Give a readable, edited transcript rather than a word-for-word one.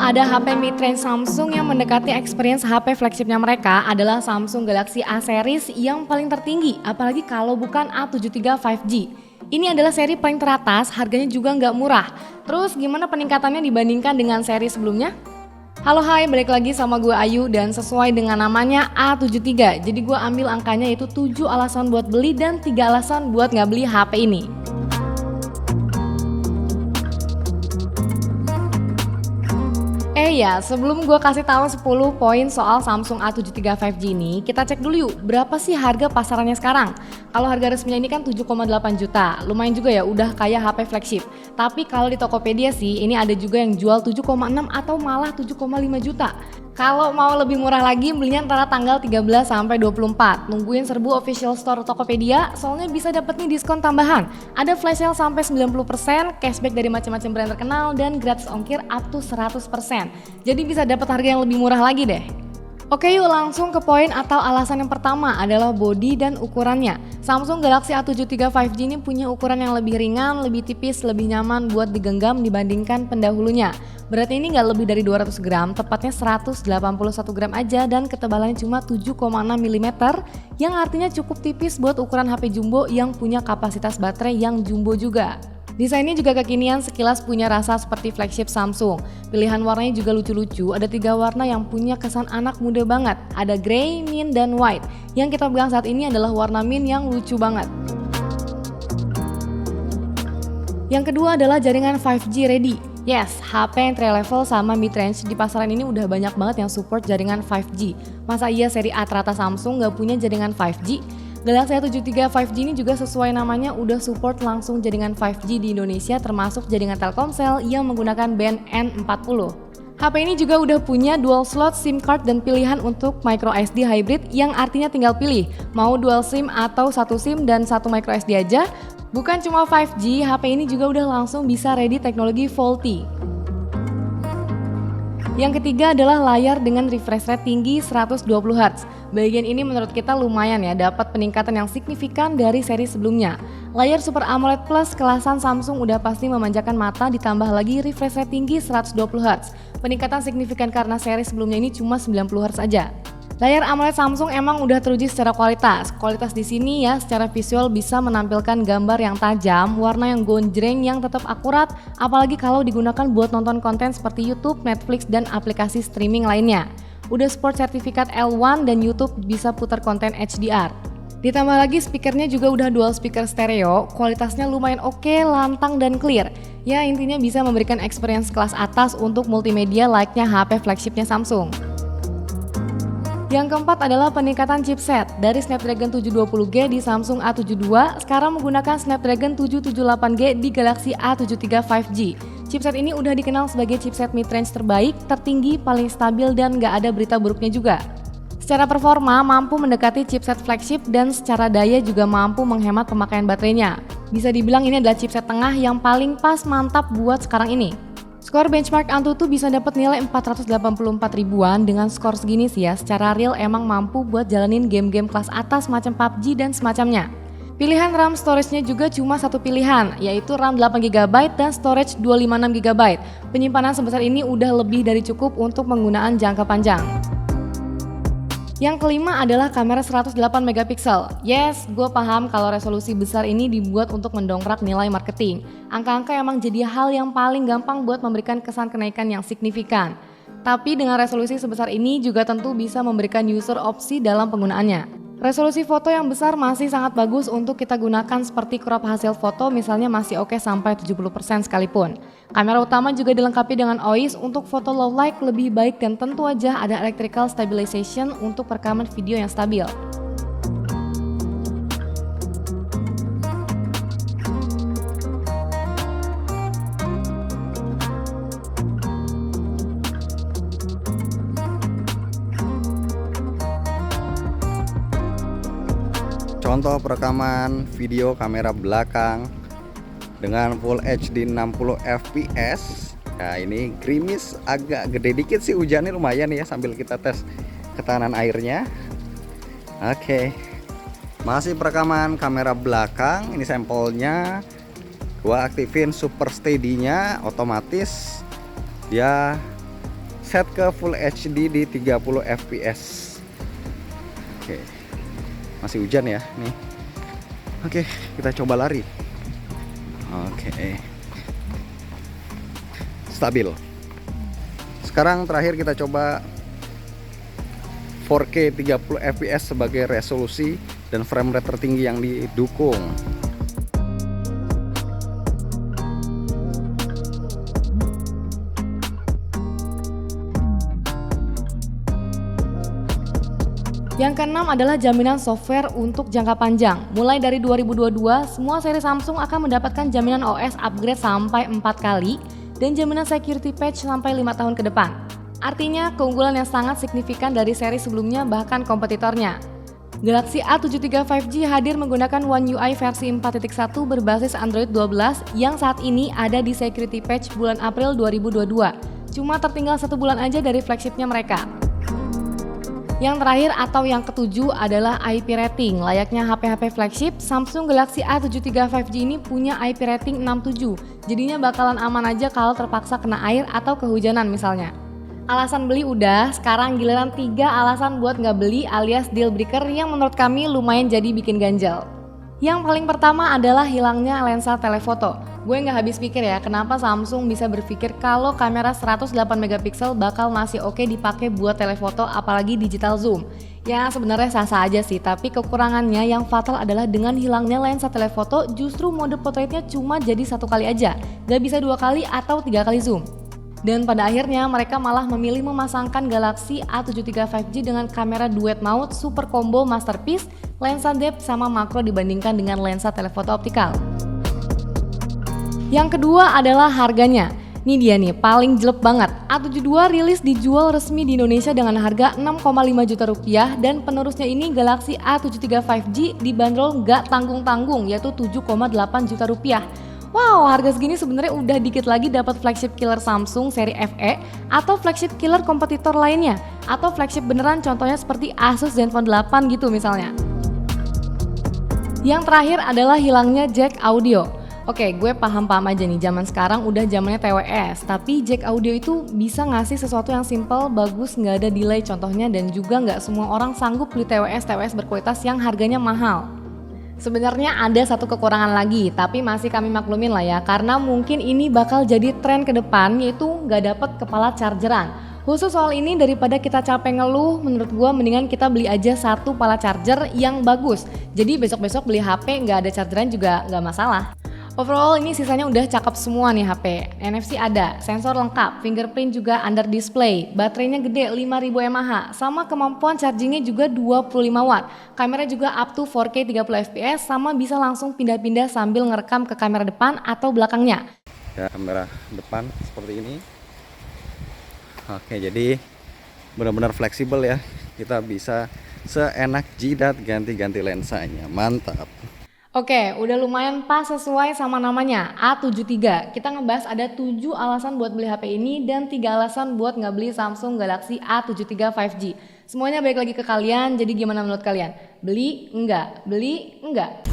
ada HP mid-range Samsung yang mendekati experience HP flagshipnya mereka adalah Samsung Galaxy A series yang paling tertinggi, apalagi kalau bukan A73 5G. Ini adalah seri paling teratas, harganya juga nggak murah. Terus gimana peningkatannya dibandingkan dengan seri sebelumnya? Halo hai, balik lagi sama gue Ayu dan sesuai dengan namanya A73. Jadi gue ambil angkanya yaitu 7 alasan buat beli dan 3 alasan buat nggak beli HP ini. Ya, sebelum gue kasih tahu 10 poin soal Samsung A73 5G ini, kita cek dulu yuk, berapa sih harga pasarannya sekarang? Kalau harga resminya ini kan 7,8 juta, lumayan juga ya, udah kayak HP flagship. Tapi kalau di Tokopedia sih, ini ada juga yang jual 7,6 atau malah 7,5 juta. Kalau mau lebih murah lagi, belinya antara tanggal 13 sampai 24. Nungguin serbu official store Tokopedia, soalnya bisa dapet nih diskon tambahan. Ada flash sale sampai 90%, cashback dari macam-macam brand terkenal, dan gratis ongkir up to 100%. Jadi bisa dapat harga yang lebih murah lagi deh. Oke yuk langsung ke poin atau alasan yang pertama adalah bodi dan ukurannya. Samsung Galaxy A73 5G ini punya ukuran yang lebih ringan, lebih tipis, lebih nyaman buat digenggam dibandingkan pendahulunya. Berarti ini nggak lebih dari 200 gram, tepatnya 181 gram aja dan ketebalannya cuma 7,6 mm yang artinya cukup tipis buat ukuran HP jumbo yang punya kapasitas baterai yang jumbo juga. Desainnya juga kekinian, sekilas punya rasa seperti flagship Samsung. Pilihan warnanya juga lucu-lucu, ada 3 warna yang punya kesan anak muda banget. Ada grey, mint, dan white. Yang kita pegang saat ini adalah warna mint yang lucu banget. Yang kedua adalah jaringan 5G ready. Yes, HP yang entry-level sama mid-range di pasaran ini udah banyak banget yang support jaringan 5G. Masa iya seri A teratas Samsung nggak punya jaringan 5G? Galaxy A73 5G ini juga sesuai namanya udah support langsung jaringan 5G di Indonesia termasuk jaringan Telkomsel yang menggunakan band N40. HP ini juga udah punya dual slot SIM card dan pilihan untuk micro SD hybrid yang artinya tinggal pilih mau dual SIM atau satu SIM dan satu micro SD aja. Bukan cuma 5G, HP ini juga udah langsung bisa ready teknologi VoLTE. Yang ketiga adalah layar dengan refresh rate tinggi 120 Hz. Bagian ini menurut kita lumayan ya, dapat peningkatan yang signifikan dari seri sebelumnya. Layar Super AMOLED Plus kelasan Samsung udah pasti memanjakan mata, ditambah lagi refresh rate tinggi 120 Hz. Peningkatan signifikan karena seri sebelumnya ini cuma 90 Hz aja. Layar AMOLED Samsung emang udah teruji secara kualitas. Kualitas di sini ya secara visual bisa menampilkan gambar yang tajam, warna yang gonjreng yang tetap akurat, apalagi kalau digunakan buat nonton konten seperti YouTube, Netflix, dan aplikasi streaming lainnya. Udah support sertifikat L1 dan YouTube bisa putar konten HDR. Ditambah lagi speakernya juga udah dual speaker stereo, kualitasnya lumayan oke, lantang dan clear. Ya intinya bisa memberikan experience kelas atas untuk multimedia like-nya HP flagshipnya Samsung. Yang keempat adalah peningkatan chipset. Dari Snapdragon 720G di Samsung A72, sekarang menggunakan Snapdragon 778G di Galaxy A73 5G. Chipset ini udah dikenal sebagai chipset mid-range terbaik, tertinggi, paling stabil, dan nggak ada berita buruknya juga. Secara performa, mampu mendekati chipset flagship dan secara daya juga mampu menghemat pemakaian baterainya. Bisa dibilang ini adalah chipset tengah yang paling pas mantap buat sekarang ini. Skor benchmark Antutu bisa dapat nilai 484 ribuan. Dengan skor segini sih ya, secara real emang mampu buat jalanin game-game kelas atas macam PUBG dan semacamnya. Pilihan RAM storage-nya juga cuma satu pilihan, yaitu RAM 8GB dan storage 256GB. Penyimpanan sebesar ini udah lebih dari cukup untuk penggunaan jangka panjang. Yang kelima adalah kamera 108MP. Yes, gue paham kalau resolusi besar ini dibuat untuk mendongkrak nilai marketing. Angka-angka emang jadi hal yang paling gampang buat memberikan kesan kenaikan yang signifikan. Tapi dengan resolusi sebesar ini juga tentu bisa memberikan user opsi dalam penggunaannya. Resolusi foto yang besar masih sangat bagus untuk kita gunakan seperti crop hasil foto misalnya masih oke sampai 70% sekalipun. Kamera utama juga dilengkapi dengan OIS untuk foto low light lebih baik dan tentu aja ada electrical stabilization untuk perekaman video yang stabil. Contoh perekaman video kamera belakang dengan Full HD 60 fps. Nah ini gerimis agak gede dikit sih, hujannya lumayan ya sambil kita tes ketahanan airnya. Oke, masih perekaman kamera belakang. Ini sampelnya. Gua aktifin super steady nya, otomatis dia set ke Full HD di 30 fps. Oke, masih hujan ya nih. Oke, kita coba lari. Oke, stabil. Sekarang terakhir kita coba 4K 30 fps sebagai resolusi dan frame rate tertinggi yang didukung. Yang keenam adalah jaminan software untuk jangka panjang. Mulai dari 2022, semua seri Samsung akan mendapatkan jaminan OS upgrade sampai 4 kali dan jaminan security patch sampai 5 tahun ke depan. Artinya keunggulan yang sangat signifikan dari seri sebelumnya bahkan kompetitornya. Galaxy A73 5G hadir menggunakan One UI versi 4.1 berbasis Android 12 yang saat ini ada di security patch bulan April 2022. Cuma tertinggal 1 bulan aja dari flagshipnya mereka. Yang terakhir atau yang ketujuh adalah IP rating. Layaknya HP-HP flagship, Samsung Galaxy A73 5G ini punya IP rating 67. Jadinya bakalan aman aja kalau terpaksa kena air atau kehujanan misalnya. Alasan beli udah, sekarang giliran 3 alasan buat nggak beli alias deal breaker yang menurut kami lumayan jadi bikin ganjal. Yang paling pertama adalah hilangnya lensa telefoto. Gue nggak habis pikir ya, kenapa Samsung bisa berpikir kalau kamera 108 megapiksel bakal masih oke dipakai buat telefoto apalagi digital zoom. Ya sebenarnya sah-sah aja sih, tapi kekurangannya yang fatal adalah dengan hilangnya lensa telefoto justru mode portraitnya cuma jadi 1 kali aja, gak bisa 2 kali atau 3 kali zoom. Dan pada akhirnya mereka malah memilih memasangkan Galaxy A73 5G dengan kamera duet mount super combo masterpiece, lensa depth sama makro dibandingkan dengan lensa telefoto optikal. Yang kedua adalah harganya. Ini dia nih, paling jelek banget. A72 rilis dijual resmi di Indonesia dengan harga 6,5 juta rupiah dan penerusnya ini Galaxy A73 5G dibanderol nggak tanggung-tanggung yaitu 7,8 juta rupiah. Wow, harga segini sebenarnya udah dikit lagi dapat flagship killer Samsung seri FE atau flagship killer kompetitor lainnya atau flagship beneran contohnya seperti Asus Zenfone 8 gitu misalnya. Yang terakhir adalah hilangnya jack audio. Oke, gue paham-paham aja nih, zaman sekarang udah zamannya TWS, tapi jack audio itu bisa ngasih sesuatu yang simple, bagus, nggak ada delay contohnya, dan juga nggak semua orang sanggup beli TWS berkualitas yang harganya mahal. Sebenarnya ada satu kekurangan lagi, tapi masih kami maklumin lah ya, karena mungkin ini bakal jadi tren ke depan, yaitu nggak dapet kepala chargeran. Khusus soal ini daripada kita capek ngeluh, menurut gue mendingan kita beli aja satu pala charger yang bagus. Jadi besok-besok beli HP nggak ada chargeran juga nggak masalah. Overall ini sisanya udah cakep semua nih HP. NFC ada, sensor lengkap, fingerprint juga under display, baterainya gede 5000 mAh, sama kemampuan chargingnya juga 25 watt. Kamera juga up to 4K 30 fps sama bisa langsung pindah-pindah sambil ngerekam ke kamera depan atau belakangnya. Ya, kamera depan seperti ini. Oke, jadi benar-benar fleksibel ya. Kita bisa seenak jidat ganti-ganti lensanya. Mantap. Oke, udah lumayan pas sesuai sama namanya, A73. Kita ngebahas ada 7 alasan buat beli HP ini dan 3 alasan buat nggak beli Samsung Galaxy A73 5G. Semuanya balik lagi ke kalian, jadi gimana menurut kalian? Beli? Enggak? Beli? Enggak?